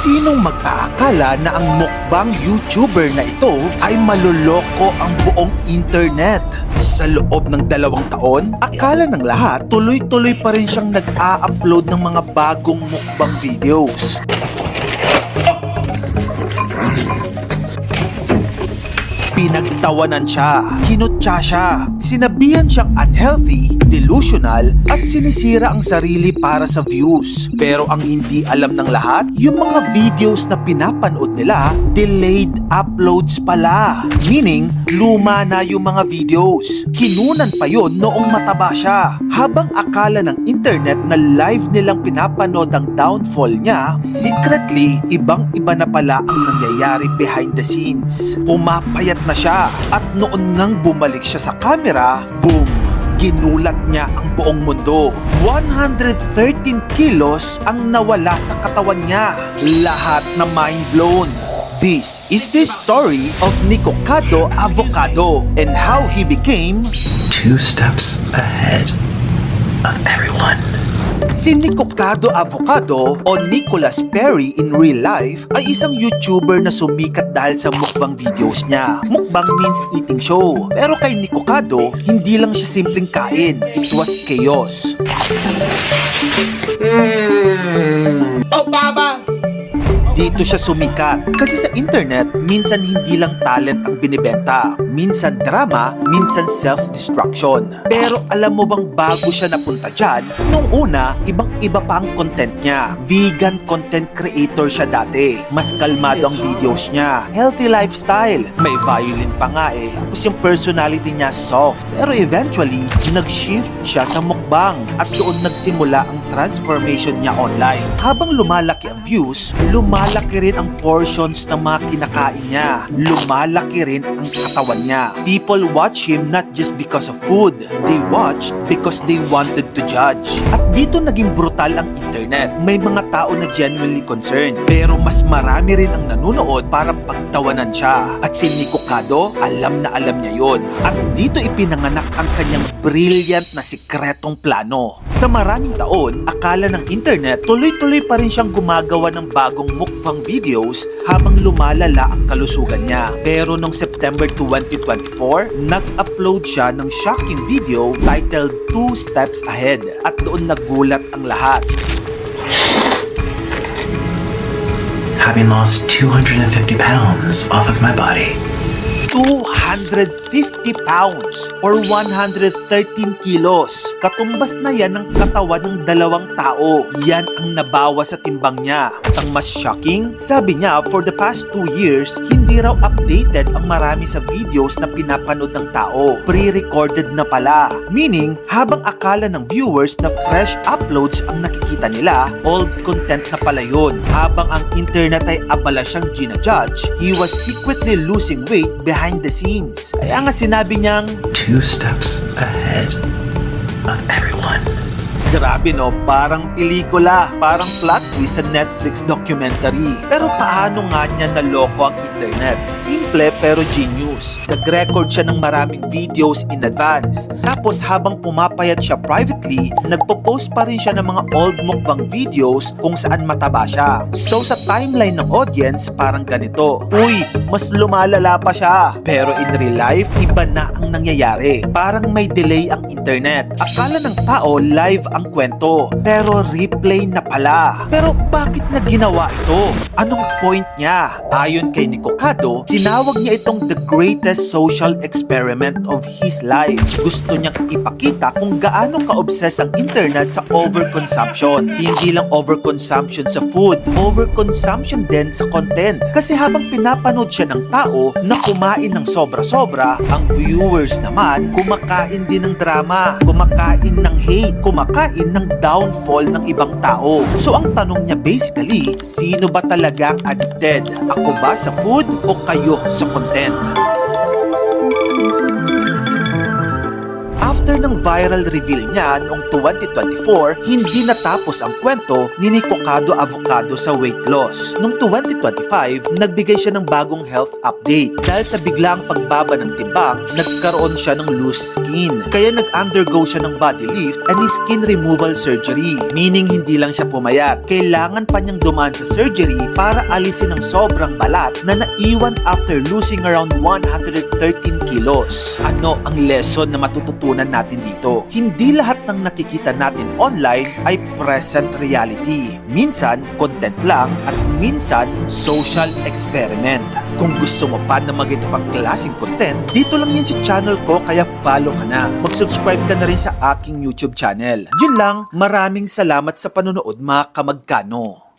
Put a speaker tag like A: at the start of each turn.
A: Sinong mag-aakala na ang mukbang YouTuber na ito ay maloloko ang buong internet? Sa loob ng 2 taon, akala ng lahat tuloy-tuloy pa rin siyang nag-a-upload ng mga bagong mukbang videos. Pinagtawanan siya, kinutya siya, sinabihan siyang unhealthy, delusional at sinisira ang sarili para sa views. Pero ang hindi alam ng lahat, yung mga videos na pinapanood nila, delayed uploads pala. Meaning, luma na yung mga videos. Kinunan pa yon noong mataba siya. Habang akala ng internet na live nilang pinapanood ang downfall niya, secretly, ibang-iba na pala ang nangyayari behind the scenes. Pumapayat na siya at noon ngang bumalik siya sa camera, boom! Ginulat niya ang buong mundo. 113 kilos ang nawala sa katawan niya. Lahat na mind blown. This is the story of Nicocado Avocado and how he became
B: 2 steps ahead of everyone.
A: Si Nicocado Avocado o Nicholas Perry in real life ay isang YouTuber na sumikat dahil sa mukbang videos niya. Mukbang means eating show. Pero kay Nicocado, hindi lang siya simpleng kain. It was chaos.
C: Oh, Papa!
A: Dito siya sumikat kasi sa internet, minsan hindi lang talent ang binibenta. Minsan drama, minsan self-destruction. Pero alam mo bang bago siya napunta dyan, nung una, ibang-iba pa ang content niya. Vegan content creator siya dati. Mas kalmado ang videos niya. Healthy lifestyle. May violin pa nga eh. Tapos yung personality niya soft. Pero eventually, nag-shift siya sa mukbang at doon nagsimula ang transformation niya online. Habang lumalaki ang views, lumalaki rin ang portions ng mga kinakain niya. Lumalaki rin ang katawan niya. People watch him not just because of food. They watched because they wanted to judge. At dito naging brutal ang internet. May mga tao na genuinely concerned. Pero mas marami rin ang nanonood para pagtawanan siya. At si Nicocado, alam na alam niya yon. At dito ipinanganak ang kanyang brilliant na sikretong plano. Sa maraming taon, akala ng internet, tuloy-tuloy pa rin siyang gumagawa ng bagong mukbang videos habang lumalala ang kalusugan niya. Pero noong September 2024, nag-upload siya ng shocking video titled 2 Steps Ahead at doon nagulat ang lahat.
B: Having lost 250 pounds off of my body.
A: 250 pounds or 113 kilos. Katumbas na yan ng katawan ng 2 tao. Yan ang nabawa sa timbang niya. At ang mas shocking, sabi niya for the past 2 years, hindi raw updated ang marami sa videos na pinapanood ng tao. Pre-recorded na pala. Meaning, habang akala ng viewers na fresh uploads ang nakikita nila, old content na pala yun. Habang ang internet ay abala siyang ginajudge, he was secretly losing weight behind the scenes. Kaya nga sinabi niyang
B: 2 steps ahead of everyone.
A: grabe no, parang pelikula, parang plot twist sa Netflix documentary. Pero paano nga niya naloko ang internet? Simple pero genius. Nag-record siya ng maraming videos in advance. Tapos habang pumapayat siya privately, nagpo-post pa rin siya ng mga old mukbang videos kung saan mataba siya. So sa timeline ng audience, parang ganito. Uy, mas lumalala pa siya. Pero in real life, iba na ang nangyayari. Parang may delay ang internet. Akala ng tao live ang kwento, pero replay na pala. Pero bakit niya ginawa ito? Anong point niya? Ayon kay Nicocado, tinawag niya itong the greatest social experiment of his life. Gusto niyang ipakita kung gaano ka-obsessed ang internet sa overconsumption. Hindi lang overconsumption sa food, overconsumption din sa content. Kasi habang pinapanood siya ng tao na kumain ng sobra-sobra, ang viewers naman kumakain din ng drama, kumakain ng hate, kumakain ng downfall ng ibang tao. So ang tanong niya basically, sino ba talaga ang addicted? Ako ba sa food o kayo sa content? After After ng viral reveal niya noong 2024, hindi natapos ang kwento ni Nicocado Avocado sa weight loss. Noong 2025, nagbigay siya ng bagong health update. Dahil sa biglaang pagbaba ng timbang, nagkaroon siya ng loose skin. Kaya nag-undergo siya ng body lift and skin removal surgery. Meaning hindi lang siya pumayat. Kailangan pa niyang dumaan sa surgery para alisin ang sobrang balat na naiwan after losing around 113 kilos. Ano ang lesson na matututunan natin dito? Hindi lahat ng nakikita natin online ay present reality. Minsan, content lang at minsan, social experiment. Kung gusto mo pa na magito pang klaseng content, dito lang yan sa channel ko kaya follow ka na. Mag-subscribe ka na rin sa aking YouTube channel. Yun lang, maraming salamat sa panonood mga kamagkano.